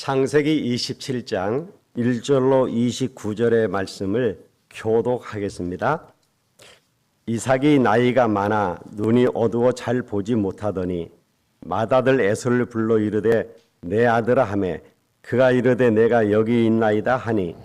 창세기 27장 1절로 29절의 말씀을 교독하겠습니다. 이삭이 나이가 많아 눈이 어두워 잘 보지 못하더니 맏아들 에서를 불러 이르되 내 아들아 하매 그가 이르되 내가 여기 있나이다 하니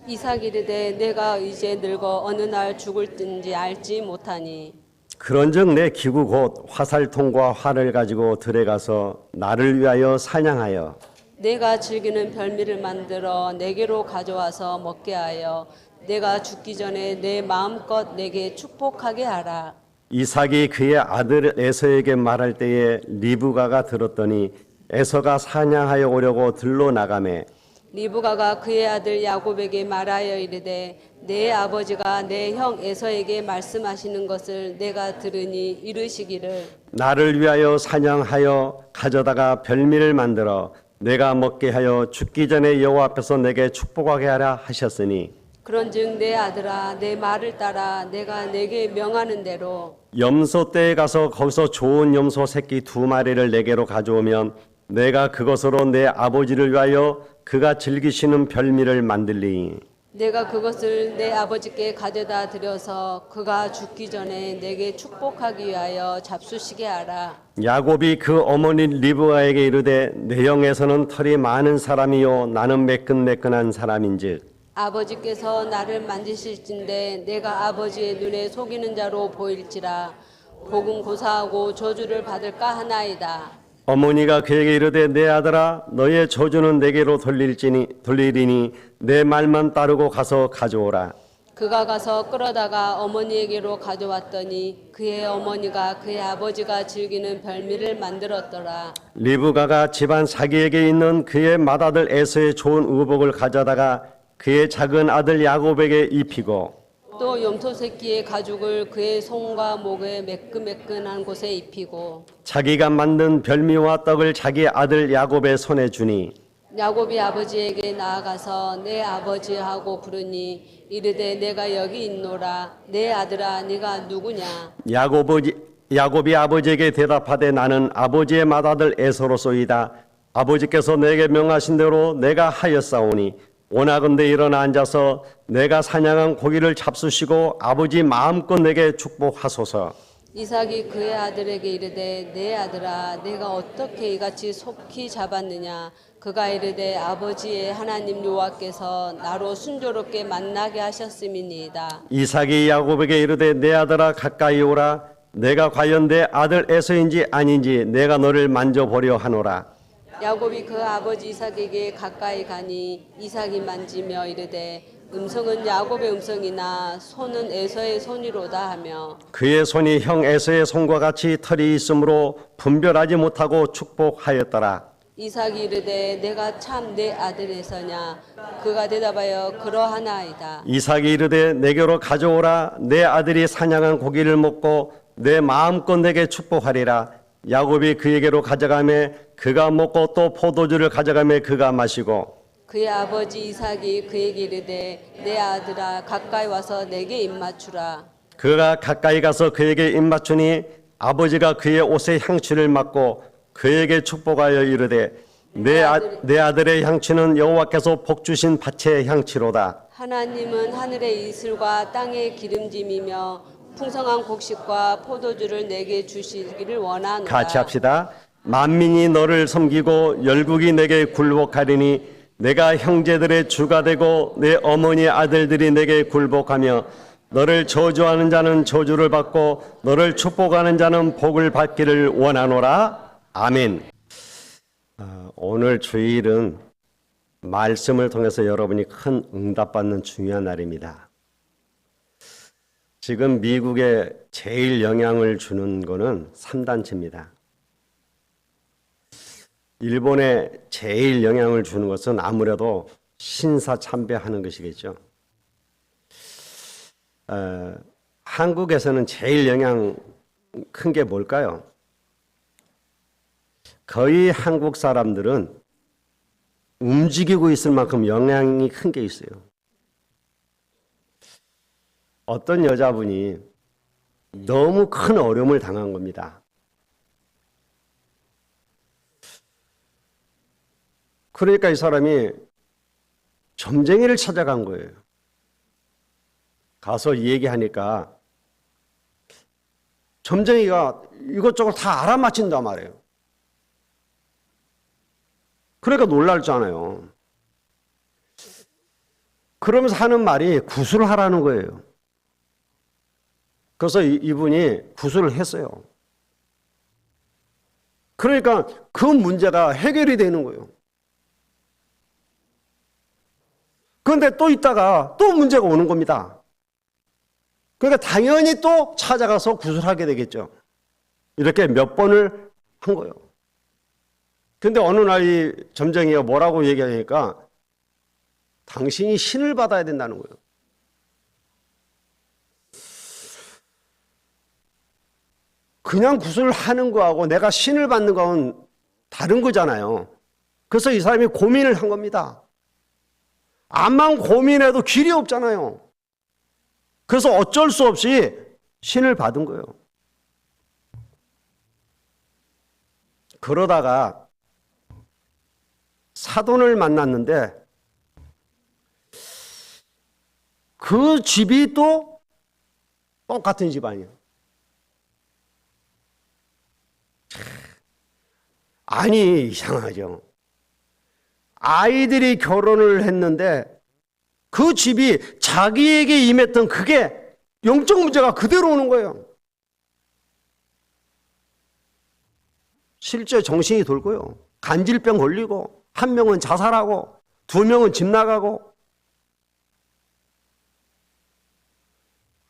이삭이 이르되 내가 이제 늙어 어느 날 죽을든지 알지 못하니 그런즉 내 기구 곧 화살통과 활을 가지고 들에 가서 나를 위하여 사냥하여 내가 즐기는 별미를 만들어 내게로 가져와서 먹게 하여 내가 죽기 전에 내 마음껏 내게 축복하게 하라. 이삭이 그의 아들 에서에게 말할 때에 리브가가 들었더니 에서가 사냥하여 오려고 들로 나가매 리브가가 그의 아들 야곱에게 말하여 이르되 내 아버지가 내 형 에서에게 말씀하시는 것을 내가 들으니 이르시기를 나를 위하여 사냥하여 가져다가 별미를 만들어 내가 먹게 하여 죽기 전에 여호와 앞에서 내게 축복하게 하라 하셨으니 그런즉 내 아들아 내 말을 따라 내가 내게 명하는 대로 염소 떼에 가서 거기서 좋은 염소 새끼 2마리를 내게로 가져오면 내가 그것으로 내 아버지를 위하여 그가 즐기시는 별미를 만들리니 내가 그것을 내 아버지께 가져다 드려서 그가 죽기 전에 내게 축복하기 위하여 잡수시게 하라. 야곱이 그 어머니 리브가에게 이르되 내 형에서는 털이 많은 사람이요 나는 매끈매끈한 사람인즉 아버지께서 나를 만지실진데 내가 아버지의 눈에 속이는 자로 보일지라 복음 고사하고 저주를 받을까 하나이다. 어머니가 그에게 이르되 내 아들아 너의 저주는 내게로 돌리리니 내 말만 따르고 가서 가져오라. 그가 가서 끌어다가 어머니에게로 가져왔더니 그의 어머니가 그의 아버지가 즐기는 별미를 만들었더라. 리브가가 집안 사기에게 있는 그의 맏아들 에서의 좋은 의복을 가져다가 그의 작은 아들 야곱에게 입히고 또 염소 새끼의 가죽을 그의 손과 목에 매끈매끈한 곳에 입히고 자기가 만든 별미와 떡을 자기 아들 야곱의 손에 주니 야곱이 아버지에게 나아가서 내 아버지하고 부르니 이르되 내가 여기 있노라. 내 아들아 네가 누구냐. 야곱이 아버지에게 대답하되 나는 아버지의 맏아들 에서로소이다. 아버지께서 내게 명하신 대로 내가 하였사오니 원하건대 일어나 앉아서 내가 사냥한 고기를 잡수시고 아버지 마음껏 내게 축복하소서. 이삭이 그의 아들에게 이르되 내 아들아 내가 어떻게 이같이 속히 잡았느냐. 그가 이르되 아버지의 하나님 여호와께서 나로 순조롭게 만나게 하셨음이니이다. 이삭이 야곱에게 이르되 내 아들아 가까이 오라. 내가 과연 내 아들 에서인지 아닌지 내가 너를 만져보려 하노라. 야곱이 그 아버지 이삭에게 가까이 가니 이삭이 만지며 이르되 음성은 야곱의 음성이나 손은 에서의 손이로다 하며 그의 손이 형 에서의 손과 같이 털이 있으므로 분별하지 못하고 축복하였더라. 이삭이 이르되 내가 참 내 아들 에서냐. 그가 대답하여 그러하나이다. 이삭이 이르되 내게로 가져오라. 내 아들이 사냥한 고기를 먹고 내 마음껏 내게 축복하리라. 야곱이 그에게로 가져가매 그가 먹고 또 포도주를 가져가매 그가 마시고 그의 아버지 이삭이 그에게 이르되 내 아들아 가까이 와서 내게 입맞추라. 그가 가까이 가서 그에게 입맞추니 아버지가 그의 옷에 향취를 맡고 그에게 축복하여 이르되 내 아들의 향취는 여호와께서 복 주신 밭의 향취로다. 하나님은 하늘의 이슬과 땅의 기름짐이며 풍성한 곡식과 포도주를 내게 주시기를 원하노라. 같이 합시다. 만민이 너를 섬기고 열국이 내게 굴복하리니 내가 형제들의 주가 되고 내 어머니의 아들들이 내게 굴복하며 너를 저주하는 자는 저주를 받고 너를 축복하는 자는 복을 받기를 원하노라. 아멘. 오늘 주일은 말씀을 통해서 여러분이 큰 응답받는 중요한 날입니다. 지금 미국에 제일 영향을 주는 것은 3단체입니다. 일본에 제일 영향을 주는 것은 아무래도 신사참배하는 것이겠죠. 한국에서는 제일 영향 큰 게 뭘까요? 거의 한국 사람들은 움직이고 있을 만큼 영향이 큰 게 있어요. 어떤 여자분이 너무 큰 어려움을 당한 겁니다. 그러니까 이 사람이 점쟁이를 찾아간 거예요. 가서 얘기하니까 점쟁이가 이것저것 다 알아맞힌단 말이에요. 그러니까 놀랄잖아요. 그러면서 하는 말이 구술을 하라는 거예요. 그래서 이분이 구술을 했어요. 그러니까 그 문제가 해결이 되는 거예요. 그런데 또 있다가 또 문제가 오는 겁니다. 그러니까 당연히 또 찾아가서 구술하게 되겠죠. 이렇게 몇 번을 한 거예요. 근데 어느 날 이 점쟁이가 뭐라고 얘기하니까 당신이 신을 받아야 된다는 거예요. 그냥 구슬을 하는 거하고 내가 신을 받는 거하고는 다른 거잖아요. 그래서 이 사람이 고민을 한 겁니다. 암만 고민해도 길이 없잖아요. 그래서 어쩔 수 없이 신을 받은 거예요. 그러다가 사돈을 만났는데 그 집이 또 똑같은 집안이에요. 아니, 이상하죠. 아이들이 결혼을 했는데 그 집이 자기에게 임했던 그게 영적 문제가 그대로 오는 거예요. 실제 정신이 돌고요. 간질병 걸리고, 한 명은 자살하고, 두 명은 집 나가고.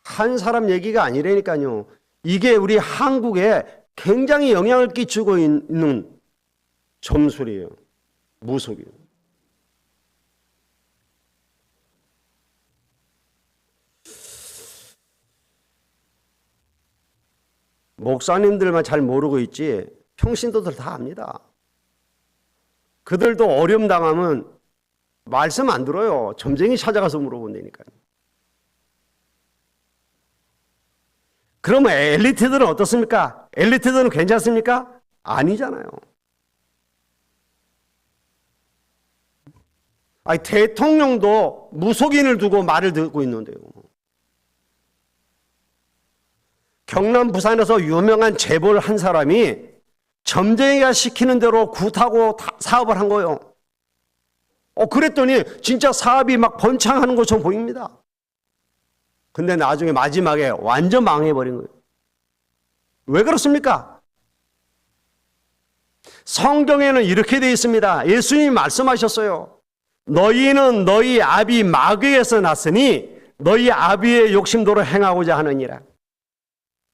한 사람 얘기가 아니라니까요. 이게 우리 한국에 굉장히 영향을 끼치고 있는 점술이에요. 무속이에요. 목사님들만 잘 모르고 있지 평신도들 다 압니다. 그들도 어려움 당하면 말씀 안 들어요. 점쟁이 찾아가서 물어본다니까요. 그러면 엘리트들은 어떻습니까? 엘리트들은 괜찮습니까? 아니잖아요. 아니, 대통령도 무속인을 두고 말을 듣고 있는데요. 경남 부산에서 유명한 재벌 한 사람이 점쟁이가 시키는 대로 굿하고 사업을 한 거예요. 그랬더니 진짜 사업이 막 번창하는 것처럼 보입니다. 근데 나중에 마지막에 완전 망해버린 거예요. 왜 그렇습니까? 성경에는 이렇게 되어 있습니다. 예수님이 말씀하셨어요. 너희는 너희 아비 마귀에서 났으니 너희 아비의 욕심도로 행하고자 하느니라.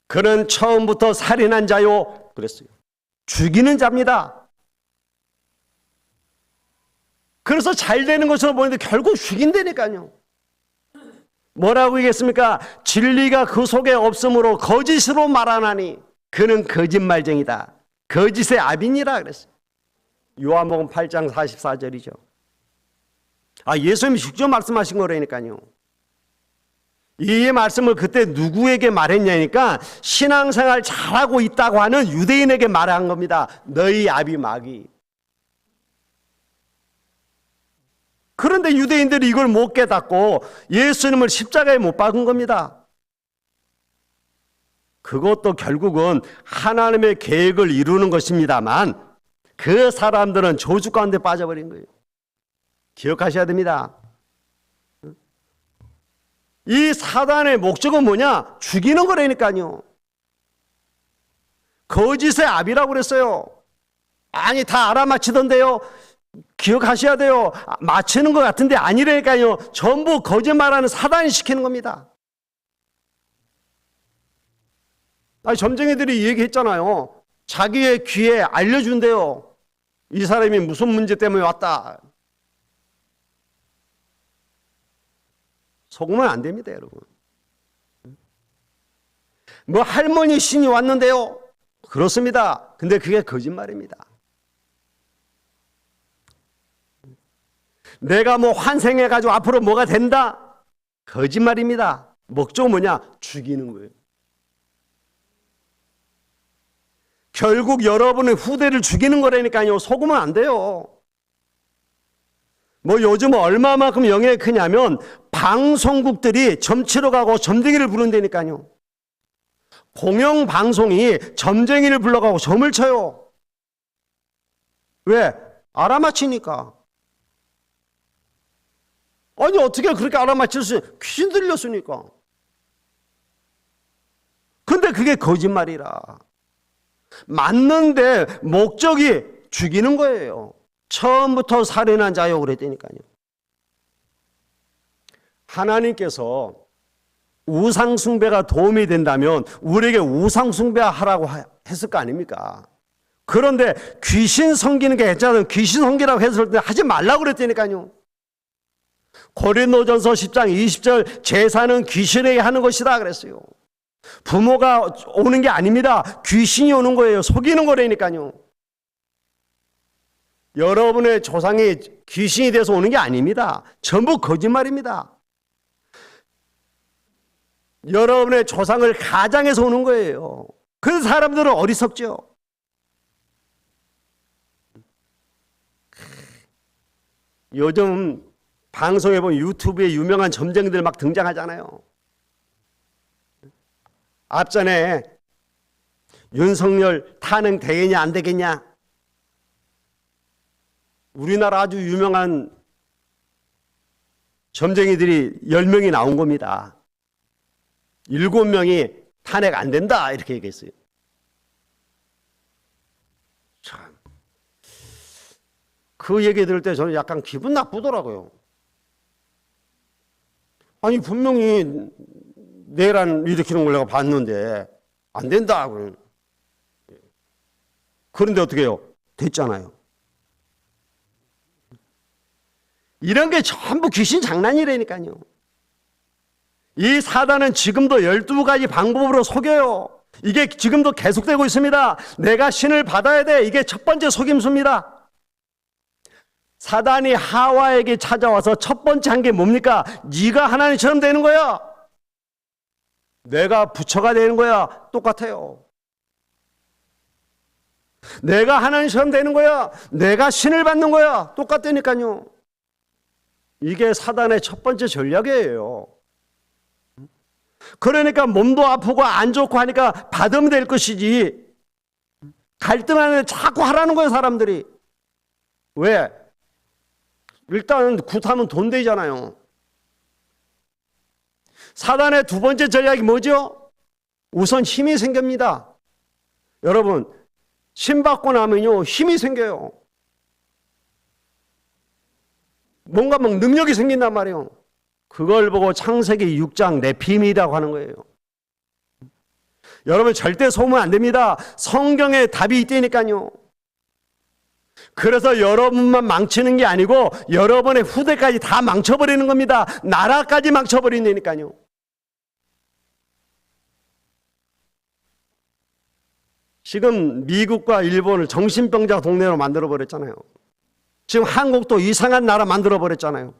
그는 처음부터 살인한 자요. 그랬어요. 죽이는 자입니다. 그래서 잘 되는 것처럼 보이는데 결국 죽인다니까요. 뭐라고 얘기했습니까? 진리가 그 속에 없으므로 거짓으로 말하나니 그는 거짓말쟁이다. 거짓의 아비니라 그랬어요. 요한복음 8장 44절이죠. 예수님이 직접 말씀하신 거라니까요. 이 말씀을 그때 누구에게 말했냐니까 신앙생활 잘하고 있다고 하는 유대인에게 말한 겁니다. 너희 아비 마귀. 그런데 유대인들이 이걸 못 깨닫고 예수님을 십자가에 못 박은 겁니다. 그것도 결국은 하나님의 계획을 이루는 것입니다만 그 사람들은 저주 가운데 빠져버린 거예요. 기억하셔야 됩니다. 이 사단의 목적은 뭐냐? 죽이는 거라니까요. 거짓의 아비라고 그랬어요. 아니, 다 알아맞히던데요. 기억하셔야 돼요. 맞히는 것 같은데 아니라니까요. 전부 거짓말하는 사단이 시키는 겁니다. 점쟁이들이 얘기했잖아요. 자기의 귀에 알려준대요. 이 사람이 무슨 문제 때문에 왔다. 속으면 안 됩니다, 여러분. 뭐 할머니 신이 왔는데요. 그렇습니다. 근데 그게 거짓말입니다. 내가 뭐 환생해가지고 앞으로 뭐가 된다? 거짓말입니다. 목적은 뭐냐? 죽이는 거예요. 결국 여러분의 후대를 죽이는 거라니까요. 속으면 안 돼요. 뭐 요즘 얼마만큼 영향이 크냐면 방송국들이 점치러 가고 점쟁이를 부른다니까요. 공영방송이 점쟁이를 불러가고 점을 쳐요. 왜? 알아맞히니까. 아니 어떻게 그렇게 알아맞힐 수 있어요? 귀신 들렸으니까. 근데 그게 거짓말이라. 맞는데 목적이 죽이는 거예요. 처음부터 살인한 자요 그랬다니까요. 하나님께서 우상숭배가 도움이 된다면 우리에게 우상숭배하라고 했을 거 아닙니까? 그런데 귀신 섬기는 게 괜찮아요. 귀신 섬기라고 했을 때 하지 말라고 그랬다니까요. 고린도전서 10장 20절 제사는 귀신에게 하는 것이다 그랬어요. 부모가 오는 게 아닙니다. 귀신이 오는 거예요. 속이는 거라니까요. 여러분의 조상이 귀신이 돼서 오는 게 아닙니다. 전부 거짓말입니다. 여러분의 조상을 가장해서 오는 거예요. 그 사람들은 어리석죠. 요즘 방송에 보면 유튜브에 유명한 점쟁이들 막 등장하잖아요. 앞전에 윤석열 탄핵 되겠냐 안 되겠냐. 우리나라 아주 유명한 점쟁이들이 10명이 나온 겁니다. 7명이 탄핵 안 된다 이렇게 얘기했어요. 참, 그 얘기 들을 때 저는 약간 기분 나쁘더라고요. 아니 분명히 내란 일으키는 걸 내가 봤는데 안 된다. 그런데 어떻게 해요? 됐잖아요. 이런 게 전부 귀신 장난이라니까요. 이 사단은 지금도 12가지 방법으로 속여요. 이게 지금도 계속되고 있습니다. 내가 신을 받아야 돼. 이게 첫 번째 속임수입니다. 사단이 하와에게 찾아와서 첫 번째 한 게 뭡니까? 네가 하나님처럼 되는 거야. 내가 부처가 되는 거야. 똑같아요. 내가 하나님처럼 되는 거야. 내가 신을 받는 거야. 똑같다니까요. 이게 사단의 첫 번째 전략이에요. 그러니까 몸도 아프고 안 좋고 하니까 받으면 될 것이지 갈등하는데 자꾸 하라는 거예요 사람들이. 왜? 일단 굿하면 돈 되잖아요. 사단의 두 번째 전략이 뭐죠? 우선 힘이 생깁니다. 여러분 신 받고 나면요 힘이 생겨요. 뭔가 막 능력이 생긴단 말이에요. 그걸 보고 창세기 6장 네피임이라고 하는 거예요. 여러분 절대 속으면 안 됩니다. 성경에 답이 있다니까요. 그래서 여러분만 망치는 게 아니고 여러분의 후대까지 다 망쳐버리는 겁니다. 나라까지 망쳐버린다니까요. 지금 미국과 일본을 정신병자 동네로 만들어버렸잖아요. 지금 한국도 이상한 나라 만들어버렸잖아요.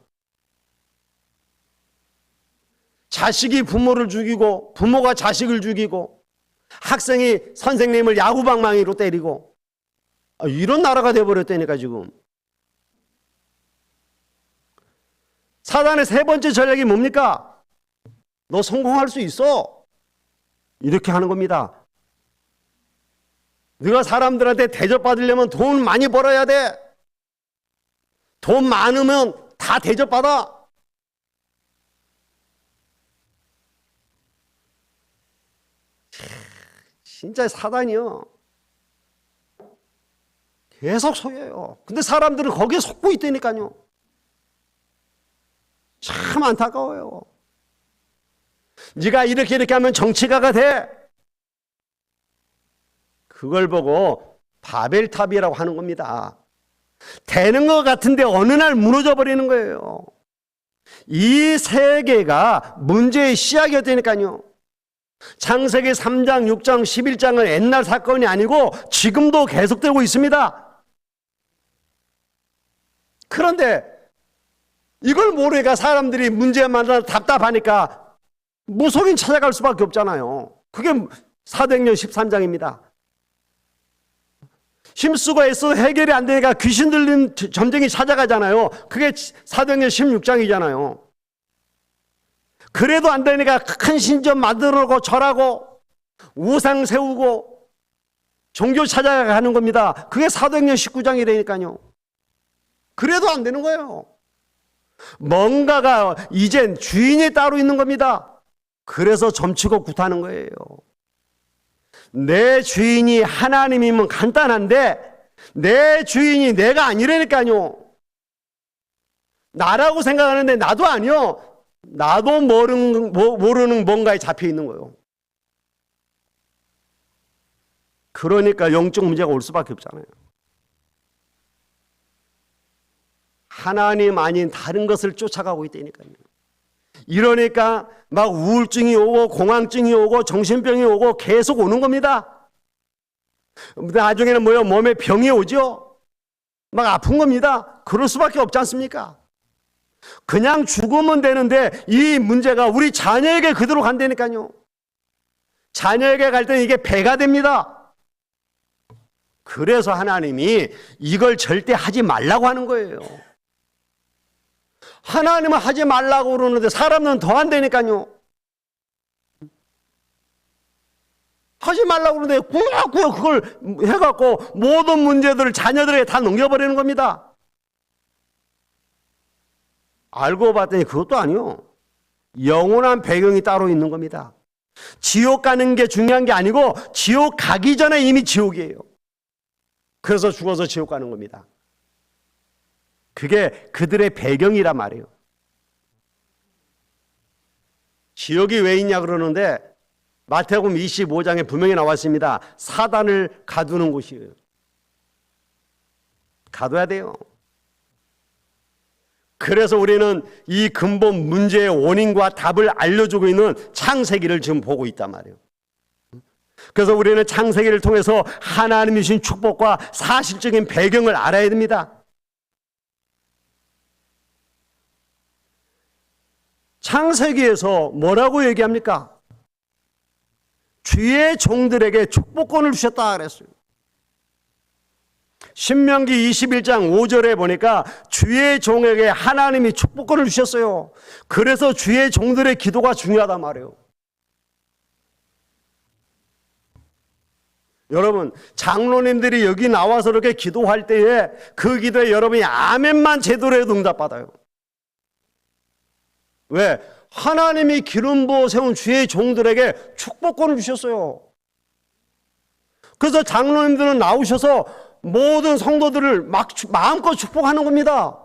자식이 부모를 죽이고 부모가 자식을 죽이고 학생이 선생님을 야구방망이로 때리고 이런 나라가 돼버렸다니까 지금. 사단의 세 번째 전략이 뭡니까? 너 성공할 수 있어. 이렇게 하는 겁니다. 네가 사람들한테 대접받으려면 돈 많이 벌어야 돼. 돈 많으면 다 대접받아. 진짜 사단이요. 계속 속여요. 근데 사람들은 거기에 속고 있다니까요. 참 안타까워요. 네가 이렇게 하면 정치가가 돼. 그걸 보고 바벨탑이라고 하는 겁니다. 되는 것 같은데 어느 날 무너져 버리는 거예요. 이 세계가 문제의 시작이었다니까요. 창세기 3장, 6장, 11장은 옛날 사건이 아니고 지금도 계속되고 있습니다. 그런데 이걸 모르니까 사람들이 문제 만나서 답답하니까 무속인 찾아갈 수밖에 없잖아요. 그게 사도행전 13장입니다. 힘쓰고 애써도 해결이 안 되니까 귀신 들린 점쟁이 찾아가잖아요. 그게 사도행전 16장이잖아요. 그래도 안 되니까 큰 신전 만들고 절하고 우상 세우고 종교 찾아가는 겁니다. 그게 사도행전 19장이라니까요. 그래도 안 되는 거예요. 뭔가가 이젠 주인이 따로 있는 겁니다. 그래서 점치고 굿하는 거예요. 내 주인이 하나님이면 간단한데 내 주인이 내가 아니라니까요. 나라고 생각하는데 나도 아니요. 나도 모르는 뭔가에 잡혀 있는 거예요. 그러니까 영적 문제가 올 수밖에 없잖아요. 하나님 아닌 다른 것을 쫓아가고 있다니까요. 이러니까 막 우울증이 오고 공황증이 오고 정신병이 오고 계속 오는 겁니다. 나중에는 뭐요? 몸에 병이 오죠? 막 아픈 겁니다. 그럴 수밖에 없지 않습니까? 그냥 죽으면 되는데 이 문제가 우리 자녀에게 그대로 간다니까요. 자녀에게 갈 때는 이게 배가 됩니다. 그래서 하나님이 이걸 절대 하지 말라고 하는 거예요. 하나님은 하지 말라고 그러는데 사람은 더 한다니까요. 하지 말라고 그러는데 꾸역꾸역 그걸 해갖고 모든 문제들을 자녀들에게 다 넘겨버리는 겁니다. 알고 봤더니 그것도 아니요. 영원한 배경이 따로 있는 겁니다. 지옥 가는 게 중요한 게 아니고 지옥 가기 전에 이미 지옥이에요. 그래서 죽어서 지옥 가는 겁니다. 그게 그들의 배경이란 말이에요. 지옥이 왜 있냐 그러는데 마태복음 25장에 분명히 나왔습니다. 사단을 가두는 곳이에요. 가둬야 돼요. 그래서 우리는 이 근본 문제의 원인과 답을 알려주고 있는 창세기를 지금 보고 있단 말이에요. 그래서 우리는 창세기를 통해서 하나님이 주신 축복과 사실적인 배경을 알아야 됩니다. 창세기에서 뭐라고 얘기합니까? 주의 종들에게 축복권을 주셨다 그랬어요. 신명기 21장 5절에 보니까 주의 종에게 하나님이 축복권을 주셨어요. 그래서 주의 종들의 기도가 중요하단 말이에요. 여러분, 장로님들이 여기 나와서 이렇게 기도할 때에 그 기도에 여러분이 아멘만 제대로 해도 응답받아요. 왜? 하나님이 기름 부어 세운 주의 종들에게 축복권을 주셨어요. 그래서 장로님들은 나오셔서 모든 성도들을 마음껏 축복하는 겁니다.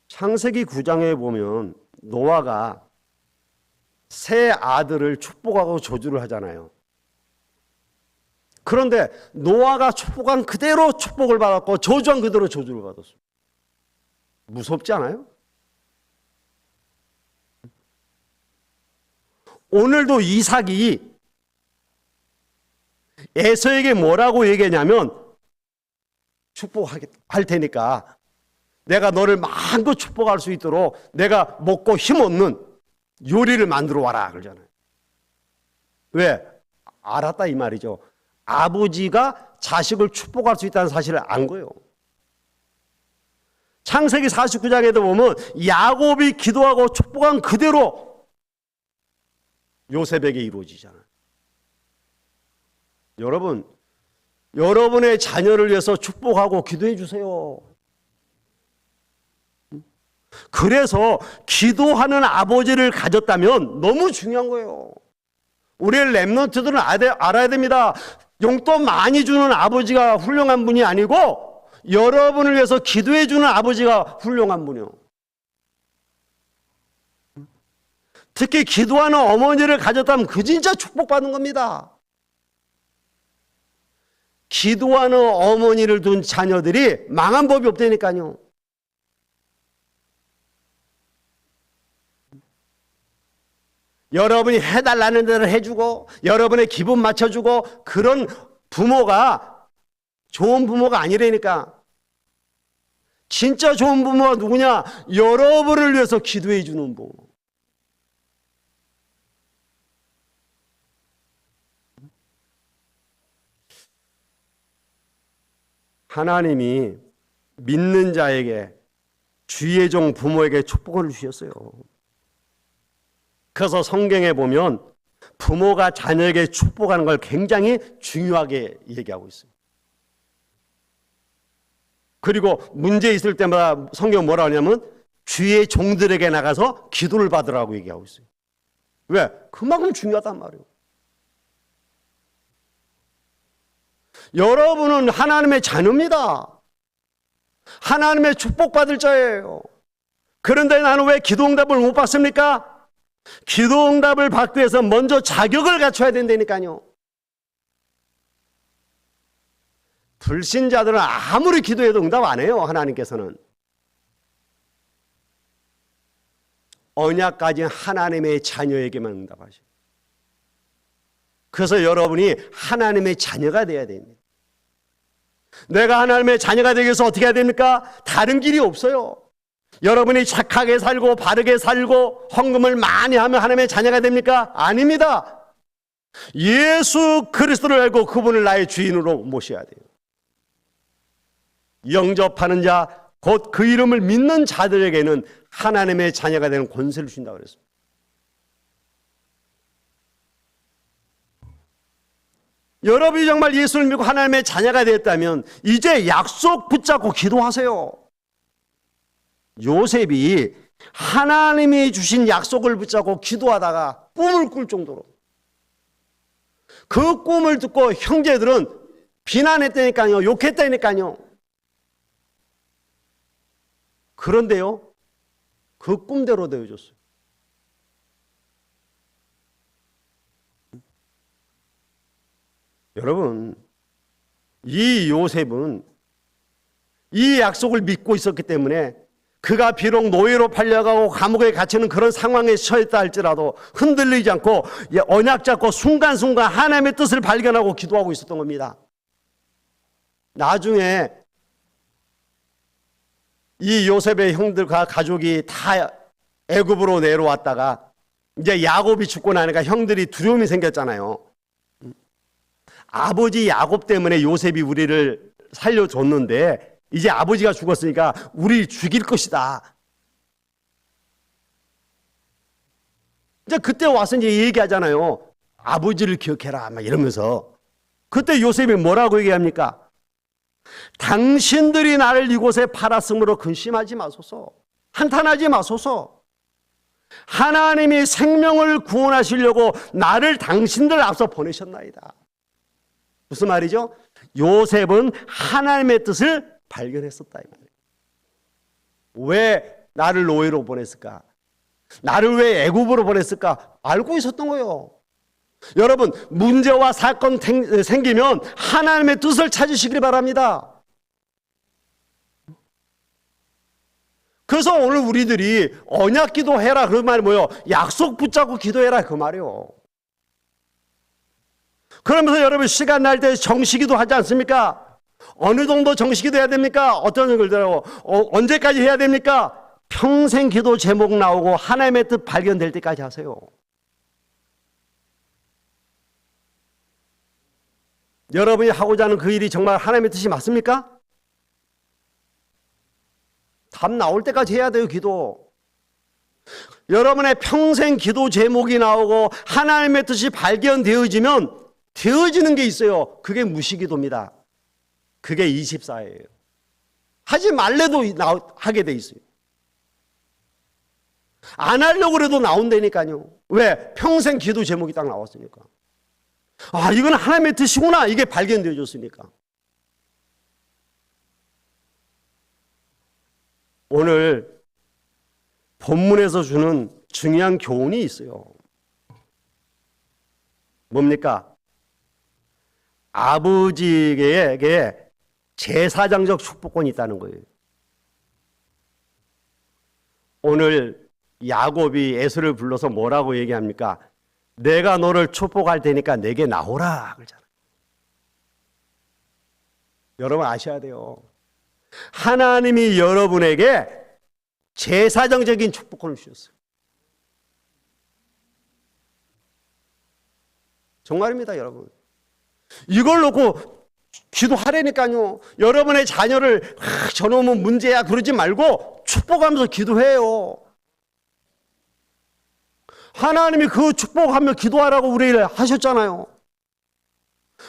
창세기 9장에 보면 노아가 세 아들을 축복하고 저주를 하잖아요. 그런데 노아가 축복한 그대로 축복을 받았고 저주한 그대로 저주를 받았어요. 무섭지 않아요? 오늘도 이삭이 에서에게 뭐라고 얘기했냐면 축복할 테니까 내가 너를 마음껏 축복할 수 있도록 내가 먹고 힘없는 요리를 만들어 와라 그러잖아요. 왜? 알았다 이 말이죠. 아버지가 자식을 축복할 수 있다는 사실을 안 거예요. 창세기 49장에도 보면 야곱이 기도하고 축복한 그대로 요셉에게 이루어지잖아요. 여러분, 여러분의 자녀를 위해서 축복하고 기도해 주세요. 그래서 기도하는 아버지를 가졌다면 너무 중요한 거예요. 우리 랩런트들은 알아야 됩니다. 용돈 많이 주는 아버지가 훌륭한 분이 아니고 여러분을 위해서 기도해 주는 아버지가 훌륭한 분이요. 특히 기도하는 어머니를 가졌다면 그 진짜 축복받는 겁니다. 기도하는 어머니를 둔 자녀들이 망한 법이 없다니까요. 여러분이 해달라는 대로 해주고 여러분의 기분 맞춰주고 그런 부모가 좋은 부모가 아니라니까. 진짜 좋은 부모가 누구냐? 여러분을 위해서 기도해 주는 부모. 하나님이 믿는 자에게 주의 종 부모에게 축복을 주셨어요. 그래서 성경에 보면 부모가 자녀에게 축복하는 걸 굉장히 중요하게 얘기하고 있어요. 그리고 문제 있을 때마다 성경 뭐라 하냐면 주의 종들에게 나가서 기도를 받으라고 얘기하고 있어요. 왜? 그만큼 중요하단 말이에요. 여러분은 하나님의 자녀입니다. 하나님의 축복받을 자예요. 그런데 나는 왜 기도응답을 못 받습니까? 기도응답을 받기 위해서 먼저 자격을 갖춰야 된다니까요. 불신자들은 아무리 기도해도 응답 안 해요. 하나님께서는. 언약 가진 하나님의 자녀에게만 응답하셔요. 그래서 여러분이 하나님의 자녀가 되어야 됩니다. 내가 하나님의 자녀가 되기 위해서 어떻게 해야 됩니까? 다른 길이 없어요. 여러분이 착하게 살고 바르게 살고 헌금을 많이 하면 하나님의 자녀가 됩니까? 아닙니다. 예수 그리스도를 알고 그분을 나의 주인으로 모셔야 돼요. 영접하는 자, 곧 그 이름을 믿는 자들에게는 하나님의 자녀가 되는 권세를 주신다고 그랬습니다. 여러분이 정말 예수를 믿고 하나님의 자녀가 되었다면 이제 약속 붙잡고 기도하세요. 요셉이 하나님이 주신 약속을 붙잡고 기도하다가 꿈을 꿀 정도로, 그 꿈을 듣고 형제들은 비난했다니까요. 욕했다니까요. 그런데요, 그 꿈대로 되어졌어요. 여러분, 이 요셉은 이 약속을 믿고 있었기 때문에 그가 비록 노예로 팔려가고 감옥에 갇히는 그런 상황에 처했다 할지라도 흔들리지 않고 언약 잡고 순간순간 하나님의 뜻을 발견하고 기도하고 있었던 겁니다. 나중에 이 요셉의 형들과 가족이 다 애굽으로 내려왔다가 이제 야곱이 죽고 나니까 형들이 두려움이 생겼잖아요. 아버지 야곱 때문에 요셉이 우리를 살려줬는데 이제 아버지가 죽었으니까 우리 죽일 것이다. 이제 그때 와서 이제 얘기하잖아요. 아버지를 기억해라 막 이러면서. 그때 요셉이 뭐라고 얘기합니까? 당신들이 나를 이곳에 팔았으므로 근심하지 마소서. 한탄하지 마소서. 하나님이 생명을 구원하시려고 나를 당신들 앞서 보내셨나이다. 무슨 말이죠? 요셉은 하나님의 뜻을 발견했었다 이 말이에요. 왜 나를 노예로 보냈을까? 나를 왜 애굽으로 보냈을까? 알고 있었던 거예요. 여러분, 문제와 사건 생기면 하나님의 뜻을 찾으시길 바랍니다. 그래서 오늘 우리들이 언약 기도해라 그 말이 뭐예요? 약속 붙잡고 기도해라 그 말이에요. 그러면서 여러분 시간 날 때 정식기도 하지 않습니까? 어느 정도 정식기도 해야 됩니까? 어떤 걸더라고 언제까지 해야 됩니까? 평생 기도 제목 나오고 하나님의 뜻 발견될 때까지 하세요. 여러분이 하고자 하는 그 일이 정말 하나님의 뜻이 맞습니까? 답 나올 때까지 해야 돼요, 기도. 여러분의 평생 기도 제목이 나오고 하나님의 뜻이 발견되어지면 되어지는 게 있어요. 그게 무시기도입니다. 그게 24예요. 하지 말래도 하게 돼 있어요. 안 하려고 그래도 나온다니까요. 왜? 평생 기도 제목이 딱 나왔으니까. 아, 이건 하나님의 뜻이구나. 이게 발견되어졌으니까. 오늘 본문에서 주는 중요한 교훈이 있어요. 뭡니까? 아버지에게 제사장적 축복권이 있다는 거예요. 오늘 야곱이 에서를 불러서 뭐라고 얘기합니까? 내가 너를 축복할 테니까 내게 나오라 그러잖아요. 여러분 아셔야 돼요. 하나님이 여러분에게 제사장적인 축복권을 주셨어요. 정말입니다, 여러분. 이걸 놓고 기도하라니까요. 여러분의 자녀를 저놈은 문제야 그러지 말고 축복하면서 기도해요. 하나님이 그 축복하며 기도하라고 우리를 하셨잖아요.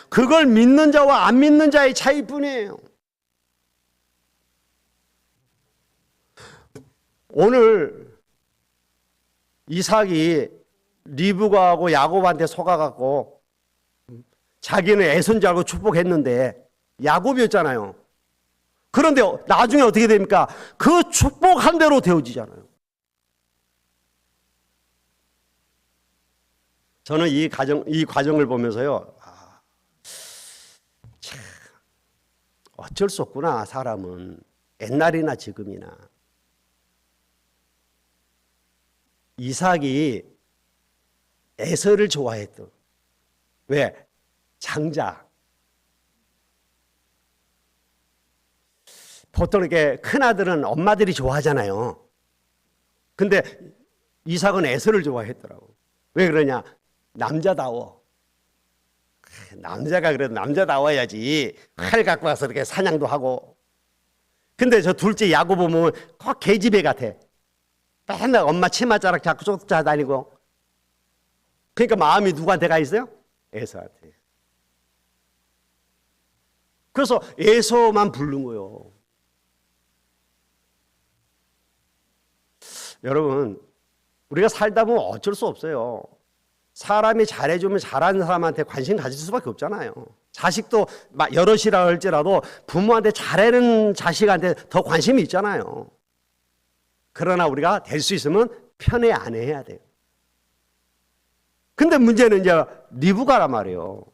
그걸 믿는 자와 안 믿는 자의 차이뿐이에요. 오늘 이삭이 리브가하고 야곱한테 속아갖고 자기는 애손 줄 알고 축복했는데 야곱이었잖아요. 그런데 나중에 어떻게 됩니까? 그 축복한 대로 되어지잖아요. 저는 이 과정을 보면서요, 참, 어쩔 수 없구나, 사람은. 옛날이나 지금이나. 이삭이 에서를 좋아했던. 왜? 장자. 보통 이렇게 큰아들은 엄마들이 좋아하잖아요. 근데 이삭은 에서를 좋아했더라고. 왜 그러냐? 남자다워. 남자가 그래도 남자다워야지. 칼 갖고 와서 이렇게 사냥도 하고. 근데 저 둘째 야곱 보면 꼭 계집애 같아. 맨날 엄마 치맛자락 자꾸 쫓아다니고. 그러니까 마음이 누구한테 가 있어요? 에서한테. 그래서 에서만 부른 거예요. 여러분, 우리가 살다 보면 어쩔 수 없어요. 사람이 잘해주면 잘하는 사람한테 관심 가질 수밖에 없잖아요. 자식도 여럿이라 할지라도 부모한테 잘하는 자식한테 더 관심이 있잖아요. 그러나 우리가 될 수 있으면 편애 안 해야 돼요. 근데 문제는 이제 리브가란 말이에요.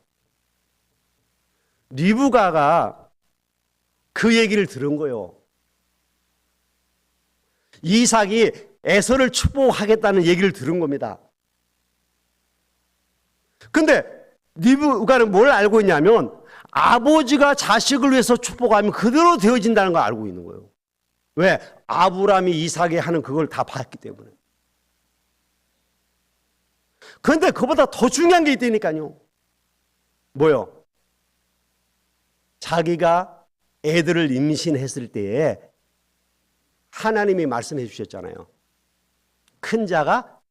리브가가 그 얘기를 들은 거예요. 이삭이 에서를 축복하겠다는 얘기를 들은 겁니다. 근데 리브가는 뭘 알고 있냐면 아버지가 자식을 위해서 축복하면 그대로 되어진다는 걸 알고 있는 거예요. 왜? 아브라함이 이삭이 하는 그걸 다 봤기 때문에. 그런데 그보다 더 중요한 게 있다니까요. 뭐요? 자기가 애들을 임신했을 때에 하나님이 말씀해 주셨잖아요. 큰 자가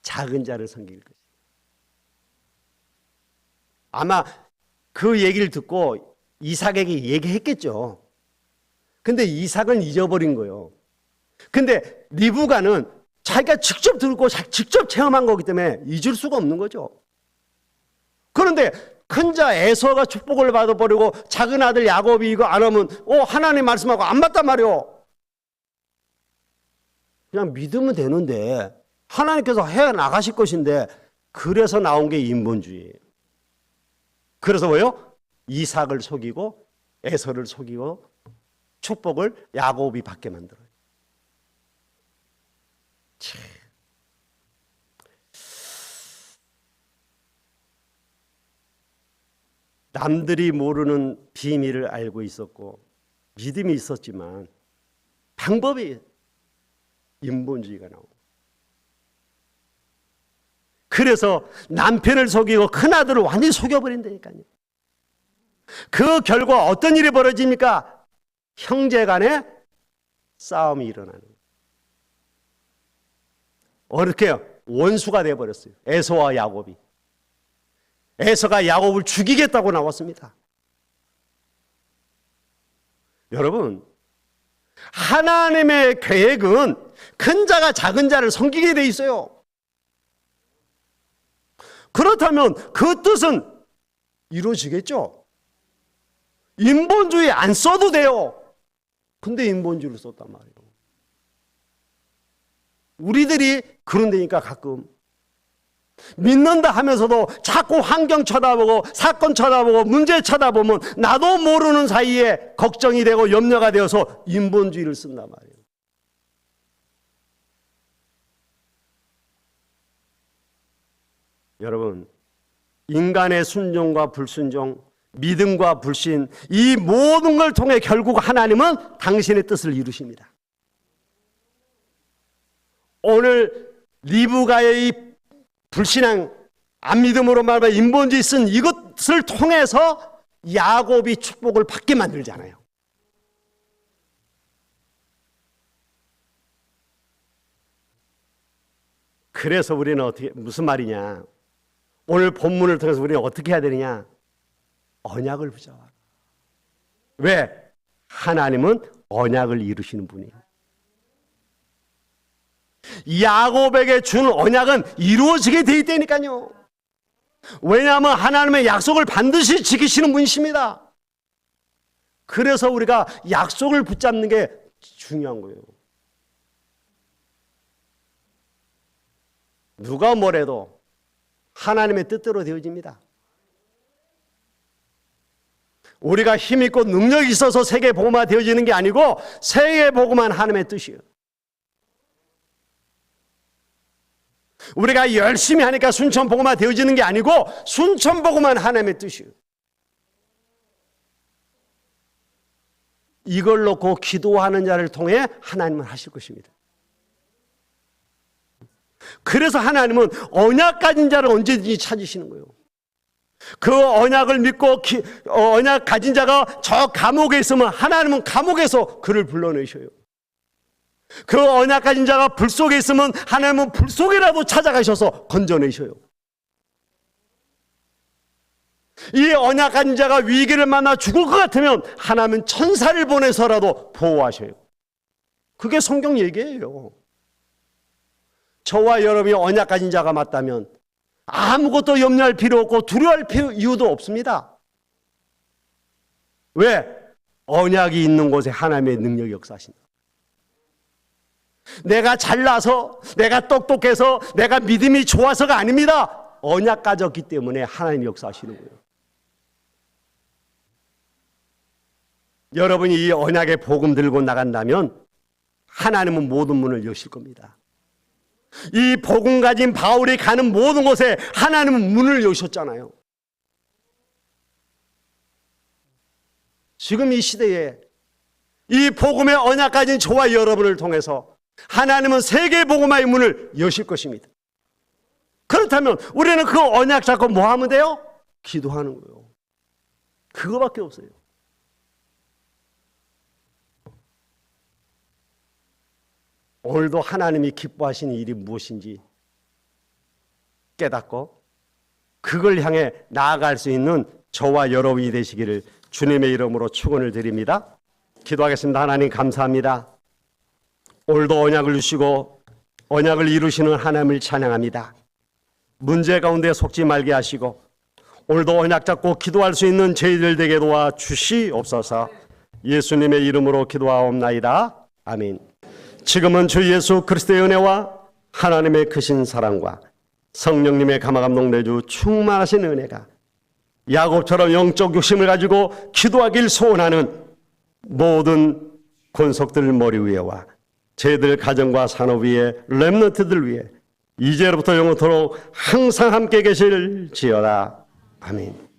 작은 자를 섬길 것이다. 아마 그 얘기를 듣고 이삭에게 얘기했겠죠. 근데 이삭은 잊어버린 거예요. 근데 리브가는 자기가 직접 듣고 직접 체험한 거기 때문에 잊을 수가 없는 거죠. 그런데 큰 자 에서가 축복을 받아버리고 작은 아들 야곱이 이거 안 하면 하나님 말씀하고 안 맞단 말이요. 그냥 믿으면 되는데 하나님께서 해 나가실 것인데 그래서 나온 게 인본주의예요. 그래서 뭐요? 이삭을 속이고 에서를 속이고 축복을 야곱이 받게 만들어요. 남들이 모르는 비밀을 알고 있었고 믿음이 있었지만 방법이 인본주의가 나오고, 그래서 남편을 속이고 큰아들을 완전히 속여버린다니까요. 그 결과 어떤 일이 벌어집니까? 형제 간에 싸움이 일어나는 거예요. 어떻게 원수가 되어버렸어요. 에서와 야곱이. 에서가 야곱을 죽이겠다고 나왔습니다. 여러분, 하나님의 계획은 큰 자가 작은 자를 섬기게 돼 있어요. 그렇다면 그 뜻은 이루어지겠죠. 인본주의 안 써도 돼요. 근데 인본주의를 썼단 말이에요. 우리들이 그런데니까 가끔 믿는다 하면서도 자꾸 환경 쳐다보고 사건 쳐다보고 문제 쳐다보면 나도 모르는 사이에 걱정이 되고 염려가 되어서 인본주의를 쓴단 말이에요. 여러분, 인간의 순종과 불순종, 믿음과 불신, 이 모든 걸 통해 결국 하나님은 당신의 뜻을 이루십니다. 오늘 리브가의 이 불신앙, 안 믿음으로 말하면 인본주의 쓴 이것을 통해서 야곱이 축복을 받게 만들잖아요. 그래서 우리는 무슨 말이냐? 오늘 본문을 통해서 우리는 어떻게 해야 되느냐? 언약을 붙잡아. 왜? 하나님은 언약을 이루시는 분이에요. 야곱에게 준 언약은 이루어지게 돼 있다니까요. 왜냐하면 하나님의 약속을 반드시 지키시는 분이십니다. 그래서 우리가 약속을 붙잡는 게 중요한 거예요. 누가 뭐래도 하나님의 뜻대로 되어집니다. 우리가 힘있고 능력이 있어서 세계복음화 되어지는 게 아니고 세계복음화는 하나님의 뜻이에요. 우리가 열심히 하니까 순천복음화 되어지는 게 아니고 순천복음화는 하나님의 뜻이에요. 이걸 놓고 기도하는 자를 통해 하나님은 하실 것입니다. 그래서 하나님은 언약 가진 자를 언제든지 찾으시는 거예요. 그 언약을 믿고 언약 가진 자가 저 감옥에 있으면 하나님은 감옥에서 그를 불러내셔요. 그 언약 가진 자가 불 속에 있으면 하나님은 불 속이라도 찾아가셔서 건져내셔요. 이 언약 가진 자가 위기를 만나 죽을 것 같으면 하나님은 천사를 보내서라도 보호하셔요. 그게 성경 얘기예요. 저와 여러분이 언약 가진 자가 맞다면 아무것도 염려할 필요 없고 두려워할 이유도 없습니다. 왜? 언약이 있는 곳에 하나님의 능력이 역사하신다. 내가 잘나서, 내가 똑똑해서, 내가 믿음이 좋아서가 아닙니다. 언약 가졌기 때문에 하나님이 역사하시는 거예요. 여러분이 이 언약의 복음 들고 나간다면 하나님은 모든 문을 여실 겁니다. 이 복음 가진 바울이 가는 모든 곳에 하나님은 문을 여셨잖아요. 지금 이 시대에 이 복음의 언약 가진 저와 여러분을 통해서 하나님은 세계 복음화의 문을 여실 것입니다. 그렇다면 우리는 그 언약 잡고 뭐 하면 돼요? 기도하는 거예요. 그거밖에 없어요. 오늘도 하나님이 기뻐하시는 일이 무엇인지 깨닫고 그걸 향해 나아갈 수 있는 저와 여러분이 되시기를 주님의 이름으로 축원을 드립니다. 기도하겠습니다. 하나님 감사합니다. 오늘도 언약을 주시고 언약을 이루시는 하나님을 찬양합니다. 문제 가운데 속지 말게 하시고 오늘도 언약 잡고 기도할 수 있는 저희들 되게 도와주시옵소서. 예수님의 이름으로 기도하옵나이다. 아멘. 지금은 주 예수 그리스도의 은혜와 하나님의 크신 사랑과 성령님의 감화감동 내주 충만하신 은혜가 야곱처럼 영적 욕심을 가지고 기도하길 소원하는 모든 권속들 머리 위에와 저희들 가정과 산업 위에 렘넌트들 위에 이제로부터 영원토록 항상 함께 계실지어다. 아멘.